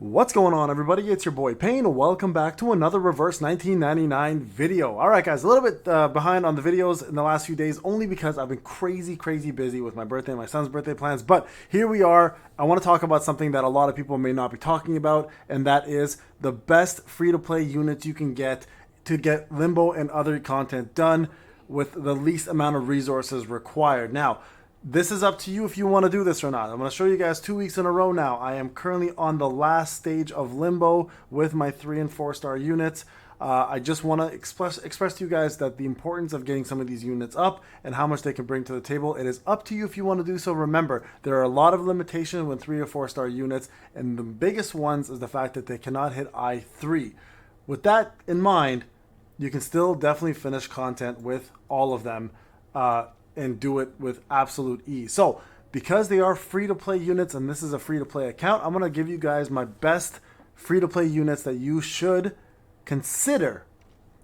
What's going on, everybody? It's your boy Payne. Welcome back to another Reverse 1999 video. Alright guys, a little bit behind on the videos in the last few days only because I've been crazy busy with my birthday and my son's birthday plans. But here we are. I want to talk about something that a lot of people may not be talking about, and that is the best free-to-play units you can get to get Limbo and other content done with the least amount of resources required. Now, this is up to you if you want to do this or not. I'm going to show you guys 2 weeks in a row now. I am currently on the last stage of Limbo with my 3 and 4 star units. I just want to express to you guys that the importance of getting some of these units up and how much they can bring to the table. It is up to you if you want to do so. Remember, there are a lot of limitations with 3 or 4 star units, and the biggest ones is the fact that they cannot hit I3. With that in mind, you can still definitely finish content with all of them. And do it with absolute ease. So because they are free-to-play units and this is a free-to-play account, I'm going to give you guys my best free-to-play units that you should consider.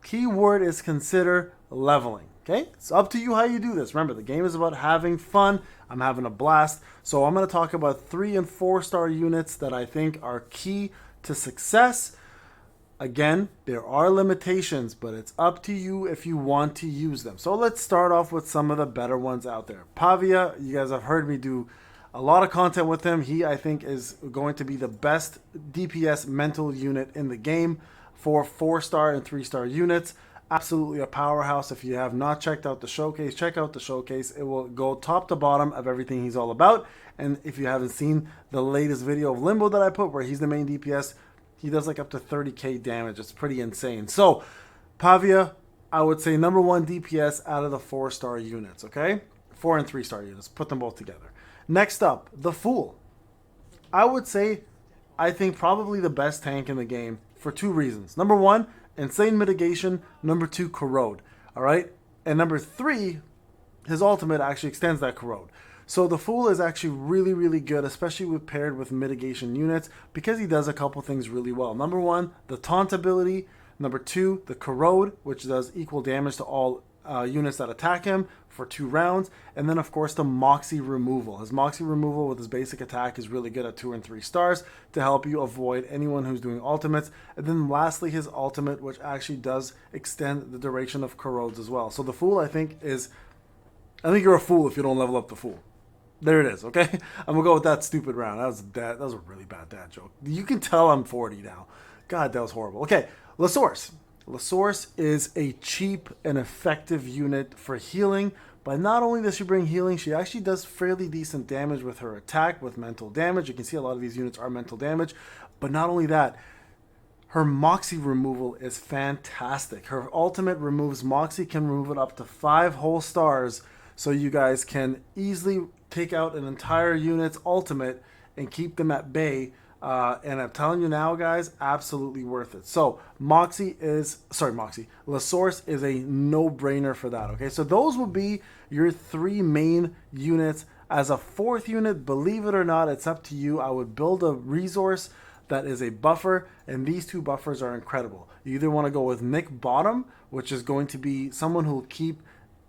Keyword is consider leveling. Okay, it's up to you how you do this. Remember, the game is about having fun. I'm having a blast. So I'm going to talk about 3 and 4 star units that I think are key to success. Again, there are limitations, but it's up to you if you want to use them. So let's start off with some of the better ones out there. Pavia, you guys have heard me do a lot of content with him. He, I think, is going to be the best DPS mental unit in the game for 4 star and 3 star units. Absolutely a powerhouse. If you have not checked out the showcase, check out the showcase. It will go top to bottom of everything he's all about. And if you haven't seen the latest video of Limbo that I put where he's the main DPS, he does like up to 30k damage. It's pretty insane. So, Pavia, I would say number 1 DPS out of the 4 star units, okay? 4 and 3 star units. Put them both together. Next up, the Fool. I would say, I think probably the best tank in the game for 2 reasons. Number 1, insane mitigation. Number 2, corrode. All right? And number 3, his ultimate actually extends that corrode. So the Fool is actually really good, especially with paired with mitigation units, because he does a couple things really well. Number 1, the taunt ability. Number 2, the corrode, which does equal damage to all units that attack him for 2 rounds. And then, of course, the Moxie removal. His Moxie removal with his basic attack is really good at 2 and 3 stars to help you avoid anyone who's doing ultimates. And then lastly, his ultimate, which actually does extend the duration of corrodes as well. So the Fool, I think you're a fool if you don't level up the Fool. There it is, okay? I'm going to go with that stupid round. That was a really bad dad joke. You can tell I'm 40 now. God, that was horrible. Okay, Lasource. Lasource is a cheap and effective unit for healing. But not only does she bring healing, she actually does fairly decent damage with her attack, with mental damage. You can see a lot of these units are mental damage. But not only that, her Moxie removal is fantastic. Her ultimate removes Moxie, can remove it up to 5 whole stars. So you guys can easily take out an entire unit's ultimate and keep them at bay. And I'm telling you now, guys, absolutely worth it. So Lasource is a no-brainer for that, okay? So those will be your 3 main units. As a 4th unit, believe it or not, it's up to you. I would build a resource that is a buffer, and these 2 buffers are incredible. You either want to go with Nick Bottom, which is going to be someone who will keep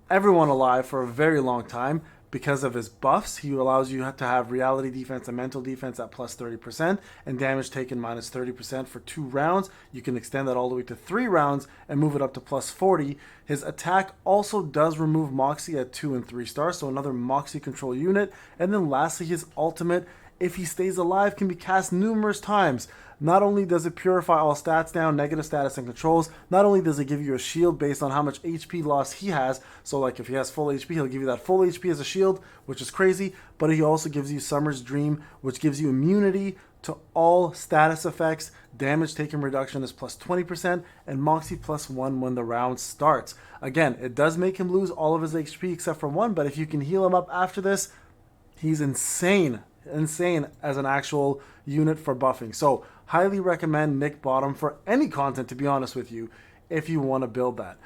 everyone alive for a very long time because of his buffs. He allows you to have reality defense and mental defense at plus 30% and damage taken minus 30% for 2 rounds. You can extend that all the way to 3 rounds and move it up to plus 40. His attack also does remove Moxie at 2 and 3 stars, so another Moxie control unit. And then lastly, his ultimate, if he stays alive, can be cast numerous times. Not only does it purify all stats down, negative status and controls, not only does it give you a shield based on how much HP loss he has, so like if he has full HP, he'll give you that full HP as a shield, which is crazy, but he also gives you Summer's Dream, which gives you immunity to all status effects. Damage taken reduction is plus 20%, and Moxie plus 1 when the round starts. Again, it does make him lose all of his HP except for 1, but if you can heal him up after this, he's insane as an actual unit for buffing. So highly recommend Nick Bottom for any content, to be honest with you, if you want to build that.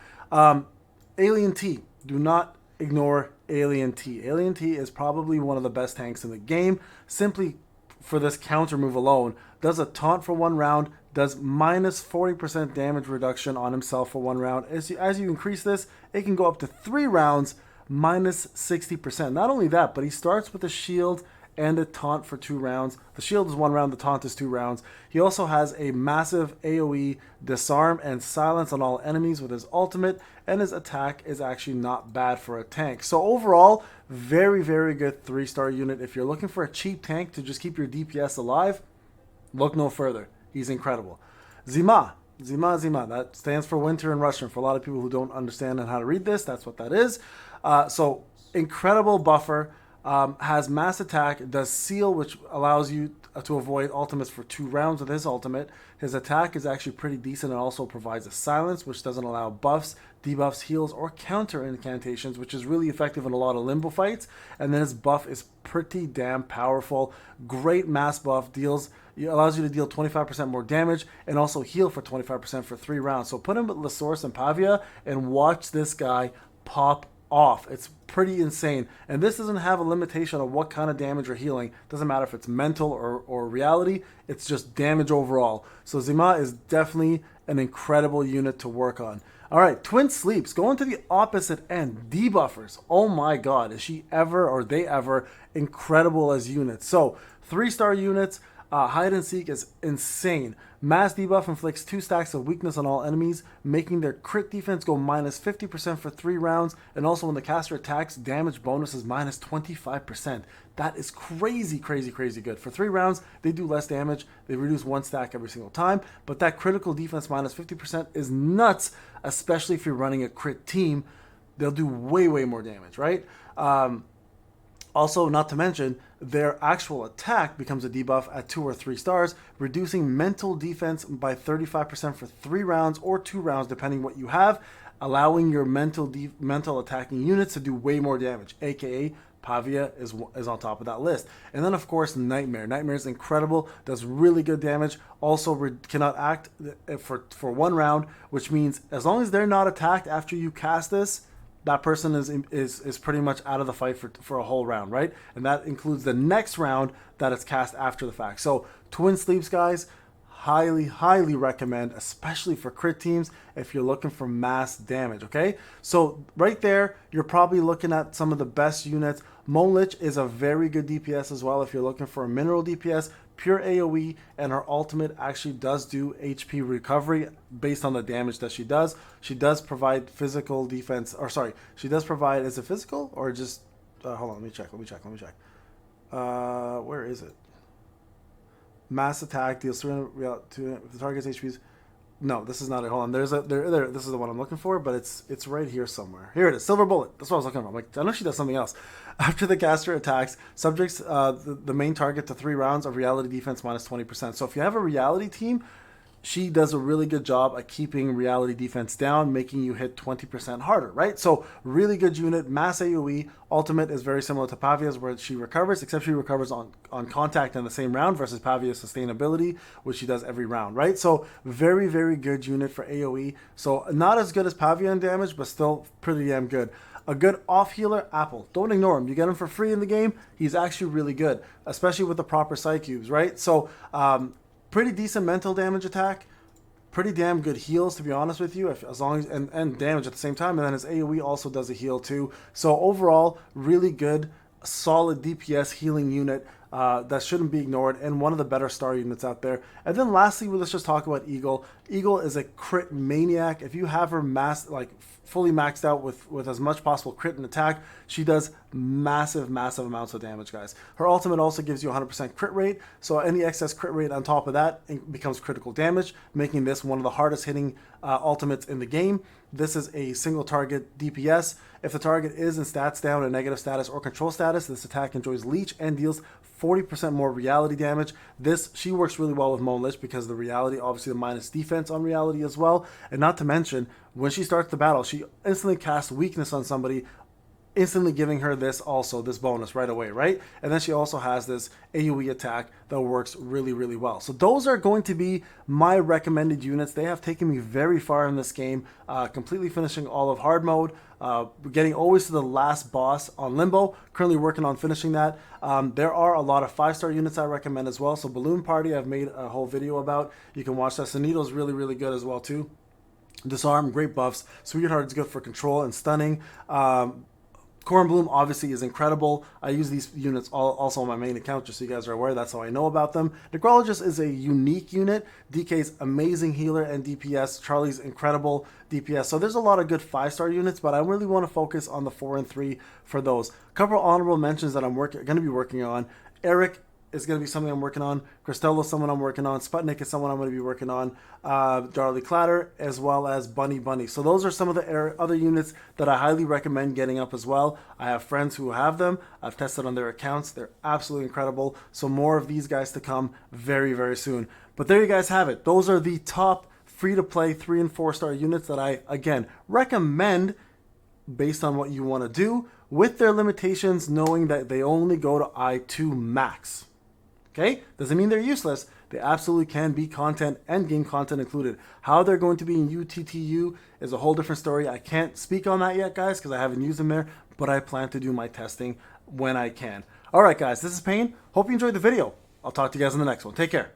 Alien T. Do not ignore Alien T. Alien T is probably one of the best tanks in the game, simply for this counter move alone. Does a taunt for 1 round, does minus 40% damage reduction on himself for 1 round. As you increase this, it can go up to 3 rounds, minus 60%. Not only that, but he starts with a shield and a taunt for 2 rounds. The shield is 1 round, the taunt is 2 rounds. He also has a massive AoE disarm and silence on all enemies with his ultimate, and his attack is actually not bad for a tank. So overall, very, very good 3-star unit. If you're looking for a cheap tank to just keep your DPS alive, look no further. He's incredible. Zima. That stands for winter in Russian. For a lot of people who don't understand and how to read this, that's what that is. So incredible buffer. Has mass attack, does seal, which allows you to avoid ultimates for 2 rounds with his ultimate. His attack is actually pretty decent and also provides a silence, which doesn't allow buffs, debuffs, heals, or counter incantations, which is really effective in a lot of Limbo fights. And then his buff is pretty damn powerful. Great mass buff, allows you to deal 25% more damage and also heal for 25% for 3 rounds. So put him with Lasource and Pavia and watch this guy pop off. It's pretty insane. And this doesn't have a limitation of what kind of damage or healing. Doesn't matter if it's mental or reality. It's just damage overall. So Zima is definitely an incredible unit to work on. All right, Twin Sleeps. Going to the opposite end. Debuffers. Oh my god. Is she ever or they ever incredible as units? So 3-star units. Hide and Seek is insane. Mass debuff inflicts 2 stacks of weakness on all enemies, making their crit defense go minus 50% for 3 rounds, and also when the caster attacks, damage bonus is minus 25%. That is crazy, crazy, crazy good. For 3 rounds, they do less damage. They reduce 1 stack every single time, but that critical defense minus 50% is nuts, especially if you're running a crit team. They'll do way, way more damage, right? Also, not to mention, their actual attack becomes a debuff at 2 or 3 stars, reducing mental defense by 35% for 3 rounds or 2 rounds, depending what you have, allowing your mental attacking units to do way more damage, aka Pavia is on top of that list. And then, of course, Nightmare. Nightmare is incredible, does really good damage, also cannot act for 1 round, which means as long as they're not attacked after you cast this, that person is pretty much out of the fight for a whole round, right? And that includes the next round that it's cast after the fact. So Twin Sleeps, guys, highly, highly recommend, especially for crit teams if you're looking for mass damage, okay? So right there, you're probably looking at some of the best units. Molich is a very good DPS as well if you're looking for a mineral DPS, pure AoE, and her ultimate actually does do HP recovery based on the damage that she does. She does provide physical defense, or sorry, she does provide, is it physical or just, hold on, let me check. Where is it? Mass attack deals 300 to the target's HPs. No, this is not it. Hold on. This is the one I'm looking for, but it's right here somewhere. Here it is. Silver Bullet. That's what I was looking for. I'm like, I know she does something else. After the caster attacks, subjects the main target to 3 rounds of reality defense minus 20%. So if you have a reality team, she does a really good job at keeping reality defense down, making you hit 20% harder, right? So really good unit, mass AoE. Ultimate is very similar to Pavia's where she recovers, except she recovers on contact in the same round versus Pavia's sustainability, which she does every round, right? So very, very good unit for AoE. So not as good as Pavia in damage, but still pretty damn good. A good off healer, Apple. Don't ignore him. You get him for free in the game. He's actually really good, especially with the proper Psy cubes, right? So pretty decent mental damage attack, pretty damn good heals, to be honest with you, as long as and damage at the same time. And then his AoE also does a heal too. So overall, really good, solid DPS healing unit that shouldn't be ignored, and one of the better star units out there. And then lastly, let's just talk about Eagle. Eagle is a crit maniac. If you have her fully maxed out with as much possible crit and attack, she does massive amounts of damage, guys. Her ultimate also gives you 100% crit rate, so any excess crit rate on top of that becomes critical damage, making this one of the hardest hitting ultimates in the game. This is a single target DPS. If the target is in stats down, a negative status, or control status, this attack enjoys leech and deals 40% more reality damage. She works really well with Molich because the reality, obviously the minus defense on reality as well. And not to mention, when she starts the battle, she instantly casts weakness on somebody, instantly giving her this bonus right away, right? And then she also has this AoE attack that works really, really well. So those are going to be my recommended units. They have taken me very far in this game, completely finishing all of hard mode, getting always to the last boss on Limbo, currently working on finishing that. There are a lot of 5-star units I recommend as well. So Balloon Party, I've made a whole video about. You can watch that. Sunito's really, really good as well too. Disarm, great buffs. Sweetheart is good for control and stunning. Cornbloom obviously is incredible. I use these units also on my main account, just so you guys are aware. That's how I know about them. Necrologist is a unique unit. DK's amazing healer and DPS. Charlie's incredible DPS. So there's a lot of good 5-star units, but I really want to focus on the 4 and 3 for those. A couple of honorable mentions that I'm going to be working on. Eric is going to be something I'm working on. Cristello is someone I'm working on. Sputnik is someone I'm going to be working on. Darly Clatter, as well as Bunny. So those are some of the other units that I highly recommend getting up as well. I have friends who have them. I've tested on their accounts. They're absolutely incredible. So more of these guys to come very, very soon. But there you guys have it. Those are the top free-to-play 3 and 4-star units that I, again, recommend based on what you want to do, with their limitations, knowing that they only go to I2 max. Okay? Doesn't mean they're useless. They absolutely can be content and game content included. How they're going to be in UTTU is a whole different story. I can't speak on that yet, guys, because I haven't used them there, but I plan to do my testing when I can. All right, guys, this is Payne. Hope you enjoyed the video. I'll talk to you guys in the next one. Take care.